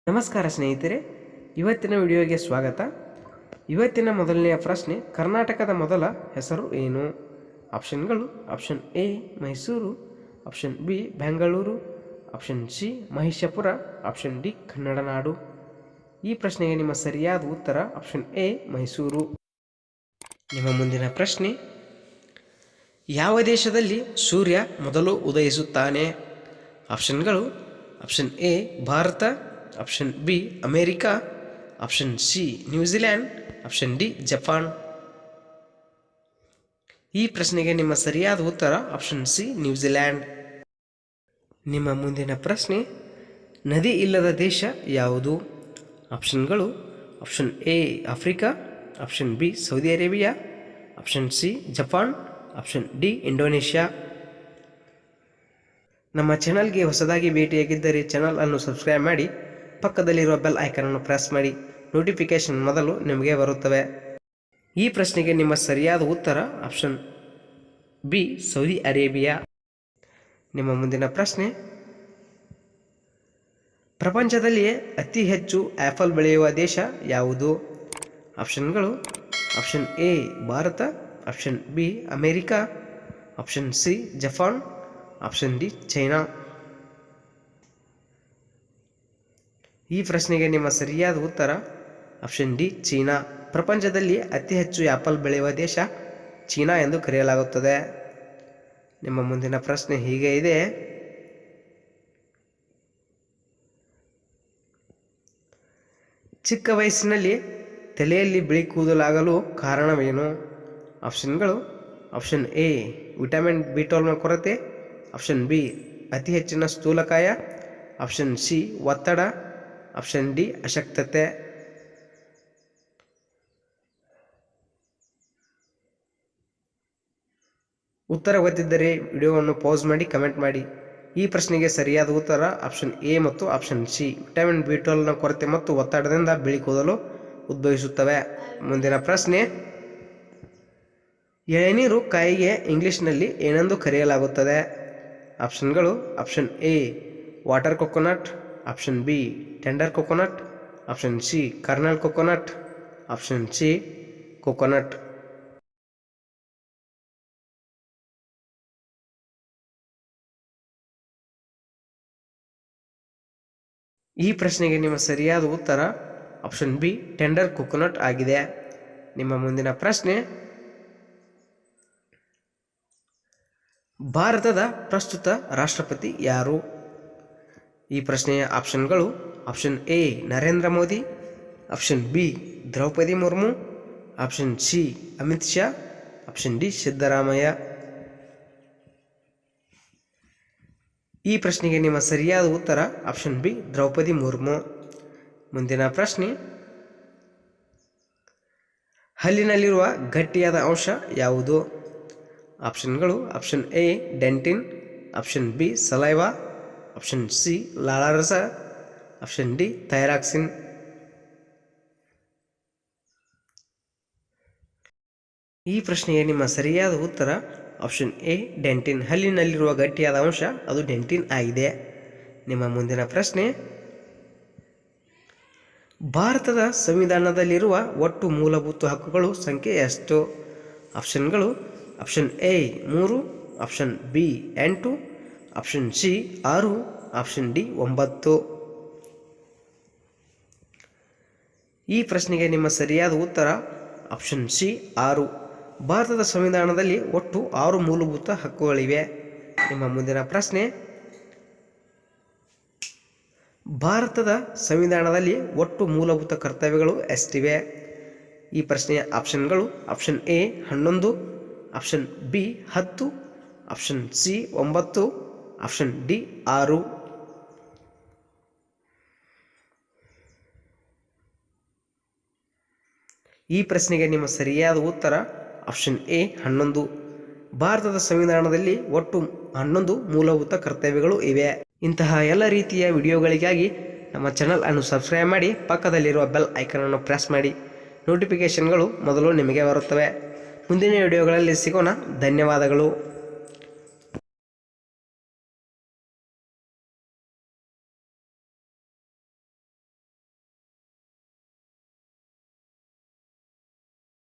ನಮಸ್ಕಾರ ಸ್ನೇಹಿತರೆ, ಇವತ್ತಿನ ವಿಡಿಯೋಗೆ ಸ್ವಾಗತ. ಇವತ್ತಿನ ಮೊದಲನೆಯ ಪ್ರಶ್ನೆ, ಕರ್ನಾಟಕದ ಮೊದಲ ಹೆಸರು ಏನು? ಆಪ್ಷನ್ಗಳು: option A Mysuru, option B Bengaluru, option C Mahishapura, option D Kannada Nadu. ಈ ಪ್ರಶ್ನೆಗೆ ನಿಮ್ಮ ಸರಿಯಾದ ಉತ್ತರ ಆಪ್ಷನ್ ಎ ಮೈಸೂರು. ನಿಮ್ಮ ಮುಂದಿನ ಪ್ರಶ್ನೆ, ಯಾವ ದೇಶದಲ್ಲಿ ಸೂರ್ಯ ಮೊದಲು ಉದಯಿಸುತ್ತಾನೆ? ಆಪ್ಷನ್ಗಳು: option A Bharat, option B America, option C New Zealand, option D Japan. ಈ ಪ್ರಶ್ನೆಗೆ ನಿಮ್ಮ ಸರಿಯಾದ ಉತ್ತರ ಆಪ್ಷನ್ ಸಿ ನ್ಯೂಜಿಲ್ಯಾಂಡ್. ನಿಮ್ಮ ಮುಂದಿನ ಪ್ರಶ್ನೆ, ನದಿ ಇಲ್ಲದ ದೇಶ ಯಾವುದು? ಆಪ್ಷನ್ಗಳು: option A Africa, option B Saudi Arabia, option C Japan, option D Indonesia. ನಮ್ಮ ಚಾನಲ್ಗೆ ಹೊಸದಾಗಿ ಭೇಟಿಯಾಗಿದ್ದರೆ ಚಾನಲ್ ಅನ್ನು ಸಬ್ಸ್ಕ್ರೈಬ್ ಮಾಡಿ, ಪಕ್ಕದಲ್ಲಿರುವ ಬೆಲ್ ಐಕನನ್ನು ಪ್ರೆಸ್ ಮಾಡಿ. ನೋಟಿಫಿಕೇಶನ್ ಮೊದಲು ನಿಮಗೆ ಬರುತ್ತವೆ. ಈ ಪ್ರಶ್ನೆಗೆ ನಿಮ್ಮ ಸರಿಯಾದ ಉತ್ತರ ಆಪ್ಷನ್ ಬಿ ಸೌದಿ ಅರೇಬಿಯಾ. ನಿಮ್ಮ ಮುಂದಿನ ಪ್ರಶ್ನೆ, ಪ್ರಪಂಚದಲ್ಲಿಯೇ ಅತಿ ಹೆಚ್ಚು ಆ್ಯಪಲ್ ಬೆಳೆಯುವ ದೇಶ ಯಾವುದು? ಆಪ್ಷನ್ಗಳು: option A Bharat, option B America, option C Japan, option D China. ಈ ಪ್ರಶ್ನೆಗೆ ನಿಮ್ಮ ಸರಿಯಾದ ಉತ್ತರ ಆಪ್ಷನ್ ಡಿ ಚೀನಾ. ಪ್ರಪಂಚದಲ್ಲಿ ಅತಿ ಹೆಚ್ಚು ಆ್ಯಪಲ್ ಬೆಳೆಯುವ ದೇಶ ಚೀನಾ ಎಂದು ಕರೆಯಲಾಗುತ್ತದೆ. ನಿಮ್ಮ ಮುಂದಿನ ಪ್ರಶ್ನೆ ಹೀಗೆ ಇದೆ, ಚಿಕ್ಕ ವಯಸ್ಸಿನಲ್ಲಿ ತಲೆಯಲ್ಲಿ ಬಿಳಿ ಕೂದಲಾಗಲು ಕಾರಣವೇನು? ಆಪ್ಷನ್ಗಳು: ಆಪ್ಷನ್ ಎ ವಿಟಮಿನ್ ಬಿ12ನ ಕೊರತೆ, ಆಪ್ಷನ್ ಬಿ ಅತಿ ಹೆಚ್ಚಿನ ಸ್ಥೂಲಕಾಯ, ಆಪ್ಷನ್ ಸಿ ಒತ್ತಡ, ಆಪ್ಷನ್ ಡಿ ಅಶಕ್ತತೆ. ಉತ್ತರ ಗೊತ್ತಿದ್ದರೆ ವಿಡಿಯೋವನ್ನು ಪಾಸ್ ಮಾಡಿ ಕಮೆಂಟ್ ಮಾಡಿ. ಈ ಪ್ರಶ್ನೆಗೆ ಸರಿಯಾದ ಉತ್ತರ ಆಪ್ಷನ್ ಎ ಮತ್ತು ಆಪ್ಷನ್ ಸಿ. ವಿಟಮಿನ್ ಬಿ12ನ ಕೊರತೆ ಮತ್ತು ಒತ್ತಡದಿಂದ ಬಿಳಿ ಕೂದಲು ಉದ್ಭವಿಸುತ್ತವೆ. ಮುಂದಿನ ಪ್ರಶ್ನೆ, ಎಳೆನೀರು ಕಾಯಿಗೆ ಇಂಗ್ಲಿಷ್ನಲ್ಲಿ ಏನೆಂದು ಕರೆಯಲಾಗುತ್ತದೆ? ಆಪ್ಷನ್ಗಳು: option A water coconut, option B tender coconut, option C kernel coconut, option C coconut. ಈ ಪ್ರಶ್ನೆಗೆ ನಿಮ್ಮ ಸರಿಯಾದ ಉತ್ತರ ಆಪ್ಷನ್ ಬಿ ಟೆಂಡರ್ ಕೊಕೊನಟ್ ಆಗಿದೆ. ನಿಮ್ಮ ಮುಂದಿನ ಪ್ರಶ್ನೆ, ಭಾರತದ ಪ್ರಸ್ತುತ ರಾಷ್ಟ್ರಪತಿ ಯಾರು? ಈ ಪ್ರಶ್ನೆಯ ಆಪ್ಷನ್ಗಳು: option A Narendra Modi, option B Droupadi Murmu, option C Amit Shah, option D Siddaramaiah. ಈ ಪ್ರಶ್ನೆಗೆ ನಿಮ್ಮ ಸರಿಯಾದ ಉತ್ತರ ಆಪ್ಷನ್ ಬಿ ದ್ರೌಪದಿ ಮುರ್ಮು. ಮುಂದಿನ ಪ್ರಶ್ನೆ, ಹಲ್ಲಿನಲ್ಲಿರುವ ಗಟ್ಟಿಯಾದ ಅಂಶ ಯಾವುದು? ಆಪ್ಷನ್ಗಳು: option A dentin, option B saliva, option C ಲಾಲಾರಸ, ಆಪ್ಷನ್ ಡಿ ಥೈರಾಕ್ಸಿನ್. ಈ ಪ್ರಶ್ನೆಗೆ ನಿಮ್ಮ ಸರಿಯಾದ ಉತ್ತರ ಆಪ್ಷನ್ ಎ ಡೆಂಟಿನ್. ಹಲ್ಲಿನಲ್ಲಿರುವ ಗಟ್ಟಿಯಾದ ಅಂಶ ಅದು ಡೆಂಟಿನ್ ಆಗಿದೆ. ನಿಮ್ಮ ಮುಂದಿನ ಪ್ರಶ್ನೆ, ಭಾರತದ ಸಂವಿಧಾನದಲ್ಲಿರುವ ಒಟ್ಟು ಮೂಲಭೂತ ಹಕ್ಕುಗಳು ಸಂಖ್ಯೆ ಎಷ್ಟು? ಆಪ್ಷನ್ಗಳು: option A 3, option B 8, option C 6, option D 9. ಈ ಪ್ರಶ್ನೆಗೆ ನಿಮ್ಮ ಸರಿಯಾದ ಉತ್ತರ ಆಪ್ಷನ್ ಸಿ 6. ಭಾರತದ ಸಂವಿಧಾನದಲ್ಲಿ ಒಟ್ಟು 6 ಮೂಲಭೂತ ಹಕ್ಕುಗಳಿವೆ. ನಿಮ್ಮ ಮುಂದಿನ ಪ್ರಶ್ನೆ, ಭಾರತದ ಸಂವಿಧಾನದಲ್ಲಿ ಒಟ್ಟು ಮೂಲಭೂತ ಕರ್ತವ್ಯಗಳು ಎಷ್ಟಿವೆ? ಈ ಪ್ರಶ್ನೆಯ ಆಪ್ಷನ್ಗಳು: option A 11, option B 10, option C 9, option D 6. ಈ ಪ್ರಶ್ನೆಗೆ ನಿಮ್ಮ ಸರಿಯಾದ ಉತ್ತರ ಆಪ್ಷನ್ ಎ 11. ಭಾರತದ ಸಂವಿಧಾನದಲ್ಲಿ ಒಟ್ಟು 11 ಮೂಲಭೂತ ಕರ್ತವ್ಯಗಳು ಇವೆ. ಇಂತಹ ಎಲ್ಲ ರೀತಿಯ ವಿಡಿಯೋಗಳಿಗಾಗಿ ನಮ್ಮ ಚಾನಲ್ ಅನ್ನು ಸಬ್ಸ್ಕ್ರೈಬ್ ಮಾಡಿ, ಪಕ್ಕದಲ್ಲಿರುವ ಬೆಲ್ ಐಕನನ್ನು ಪ್ರೆಸ್ ಮಾಡಿ. ನೋಟಿಫಿಕೇಷನ್ಗಳು ಮೊದಲು ನಿಮಗೆ ಬರುತ್ತವೆ. ಮುಂದಿನ ವಿಡಿಯೋಗಳಲ್ಲಿ ಸಿಗೋಣ. ಧನ್ಯವಾದಗಳು.